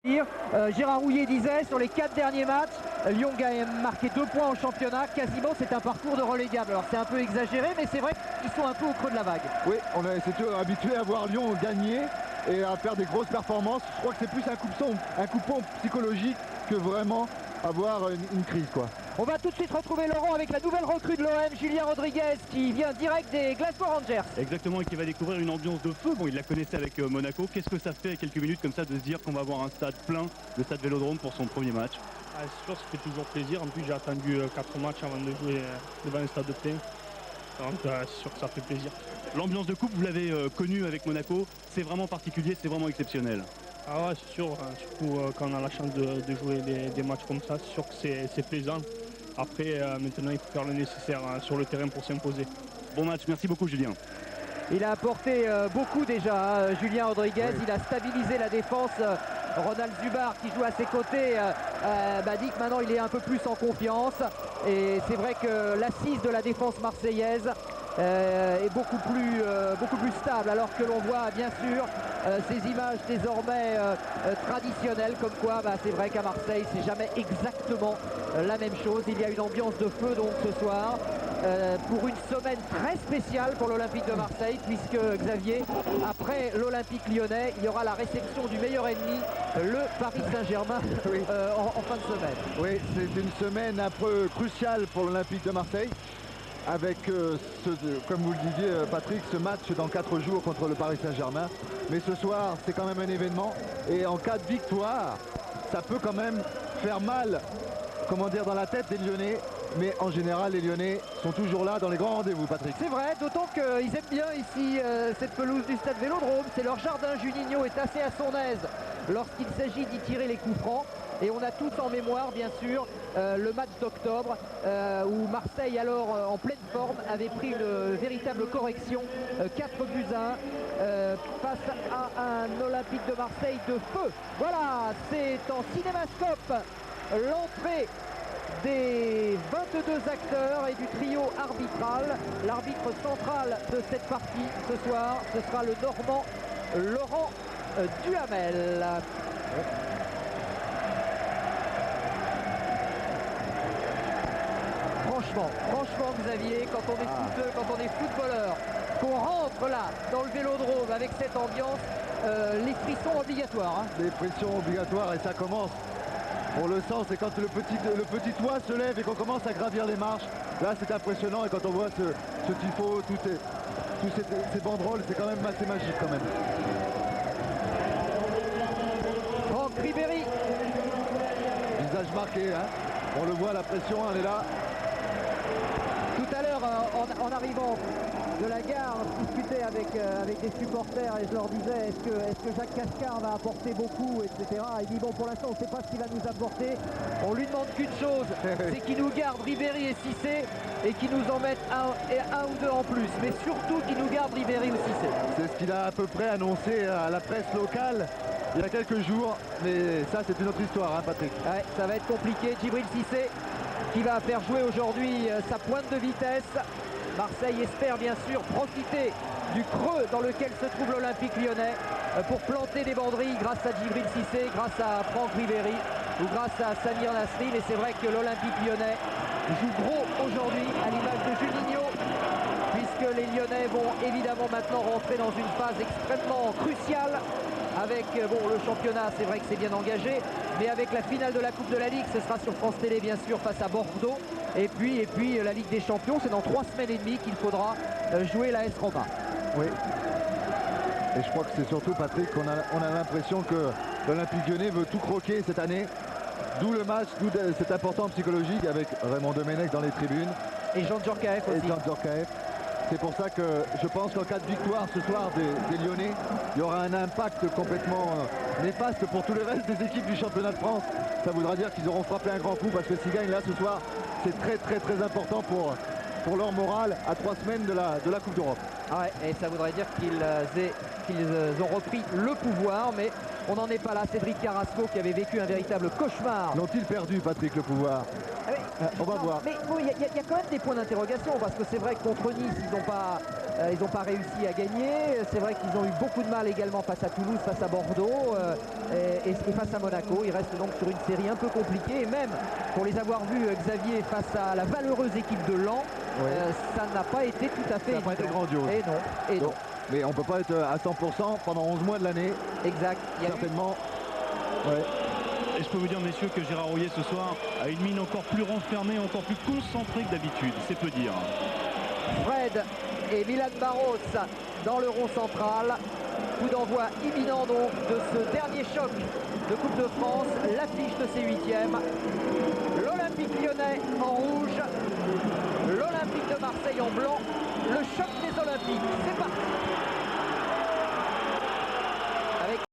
Gérard Rouillet disait sur les 4 derniers matchs, Lyon a marqué 2 points en championnat, quasiment c'est un parcours de relégable. Alors c'est un peu exagéré, mais c'est vrai qu'ils sont un peu au creux de la vague. Oui, on s'est habitué à voir Lyon gagner et à faire des grosses performances. Je crois que c'est plus un coupon psychologique que vraiment avoir une crise, quoi. On va tout de suite retrouver Laurent avec la nouvelle recrue de l'OM, Julien Rodriguez, qui vient direct des Glasgow Rangers. Exactement, et qui va découvrir une ambiance de feu. Bon, il la connaissait avec Monaco. Qu'est-ce que ça fait quelques minutes comme ça de se dire qu'on va avoir un stade plein, le stade Vélodrome, pour son premier match? C'est sûr, ça fait toujours plaisir. En plus, j'ai attendu 4 matchs avant de jouer devant un stade plein. Donc, c'est sûr que ça fait plaisir. L'ambiance de coupe, vous l'avez connue avec Monaco. C'est vraiment particulier, c'est vraiment exceptionnel. Ah ouais, c'est sûr. Surtout quand on a la chance de jouer des matchs comme ça, c'est sûr que c'est plaisant. Après, maintenant, il faut faire le nécessaire sur le terrain pour s'imposer. Bon match, merci beaucoup Julien. Il a apporté beaucoup déjà, Julien Rodriguez. Oui. Il a stabilisé la défense. Ronald Zubar, qui joue à ses côtés, dit que maintenant il est un peu plus en confiance. Et c'est vrai que l'assise de la défense marseillaise est beaucoup plus stable, alors que l'on voit bien sûr ces images désormais traditionnelles, comme quoi c'est vrai qu'à Marseille c'est jamais exactement la même chose. Il y a une ambiance de feu donc ce soir pour une semaine très spéciale pour l'Olympique de Marseille, puisque Xavier, après l'Olympique lyonnais, il y aura la réception du meilleur ennemi, le Paris Saint-Germain, oui. en fin de semaine. Oui, c'est une semaine un peu cruciale pour l'Olympique de Marseille, avec comme vous le disiez Patrick, ce match dans 4 jours contre le Paris Saint-Germain. Mais ce soir, c'est quand même un événement, et en cas de victoire, ça peut quand même faire mal, comment dire, dans la tête des Lyonnais. Mais en général, les Lyonnais sont toujours là dans les grands rendez-vous, Patrick. C'est vrai, d'autant qu'ils aiment bien ici cette pelouse du stade Vélodrome. C'est leur jardin. Juninho est assez à son aise lorsqu'il s'agit d'y tirer les coups francs. Et on a tous en mémoire, bien sûr, le match d'octobre où Marseille, alors en pleine forme, avait pris une véritable correction, 4-1 face à un Olympique de Marseille de feu. Voilà, c'est en cinémascope l'entrée des 22 acteurs et du trio arbitral. L'arbitre central de cette partie ce soir, ce sera le Normand Laurent Duhamel. Franchement Xavier, quand on est footeux, quand on est footballeur, qu'on rentre là dans le Vélodrome avec cette ambiance, les frissons obligatoires. Hein. Les frissons obligatoires, et ça commence. On le sent, c'est quand le petit toit se lève et qu'on commence à gravir les marches. Là, c'est impressionnant, et quand on voit ce tifo, tous ces banderoles, c'est quand même assez magique quand même. Franck Ribéry. Visage marqué, hein. On le voit, la pression, elle est là. Tout à l'heure, en arrivant de la gare, je discutais avec des supporters et je leur disais est-ce que Jacques Cascard va apporter beaucoup, etc. Il dit bon, pour l'instant on ne sait pas ce qu'il va nous apporter, on lui demande qu'une chose, c'est qu'il nous garde Ribéry et Cissé et qu'il nous en mette un ou deux en plus, mais surtout qu'il nous garde Ribéry ou Cissé. C'est ce qu'il a à peu près annoncé à la presse locale il y a quelques jours, mais ça c'est une autre histoire, hein, Patrick. Ouais, ça va être compliqué. Djibril Cissé qui va faire jouer aujourd'hui sa pointe de vitesse. Marseille espère bien sûr profiter du creux dans lequel se trouve l'Olympique lyonnais pour planter des banderilles grâce à Djibril Cissé, grâce à Franck Ribéry ou grâce à Samir Nasri. Mais c'est vrai que l'Olympique lyonnais joue gros aujourd'hui à l'image de Juninho, puisque les Lyonnais vont évidemment maintenant rentrer dans une phase extrêmement cruciale avec le championnat, c'est vrai que c'est bien engagé, mais avec la finale de la Coupe de la Ligue, ce sera sur France Télé bien sûr face à Bordeaux, et puis la Ligue des Champions, c'est dans 3 semaines et demie qu'il faudra jouer la S Roma. Oui, et je crois que c'est surtout, Patrick, qu'on a l'impression que l'Olympique lyonnais veut tout croquer cette année, d'où le match, d'où cet important psychologique avec Raymond Domenech dans les tribunes. Et Jean Djorkaeff aussi. C'est pour ça que je pense qu'en cas de victoire ce soir des Lyonnais, il y aura un impact complètement néfaste pour tout le reste des équipes du championnat de France. Ça voudra dire qu'ils auront frappé un grand coup, parce que s'ils gagnent là ce soir, c'est très important pour leur morale à 3 semaines de la Coupe d'Europe. Ah ouais, et ça voudrait dire qu'ils ont repris le pouvoir, mais on n'en est pas là. Cédric Carrasco qui avait vécu un véritable cauchemar. L'ont-ils perdu, Patrick, le pouvoir? On va voir. Mais il y a quand même des points d'interrogation, parce que c'est vrai que contre Nice, ils n'ont pas réussi à gagner. C'est vrai qu'ils ont eu beaucoup de mal également face à Toulouse, face à Bordeaux. Et et face à Monaco. Il reste donc sur une série un peu compliquée. Et même pour les avoir vus, Xavier, face à la valeureuse équipe de Lens, ça n'a pas été tout à fait Ça n'a pas été grandiose. Et non. Mais on ne peut pas être à 100% pendant 11 mois de l'année. Exact. Certainement. Et je peux vous dire, messieurs, que Gérard Rouillet ce soir a une mine encore plus renfermée, encore plus concentrée que d'habitude. C'est peu dire. Fred et Milan Barros dans le rond central. Coup d'envoi imminent donc de ce dernier choc de Coupe de France, l'affiche de ces huitièmes. L'Olympique lyonnais en rouge, l'Olympique de Marseille en blanc, le choc des Olympiques. C'est parti.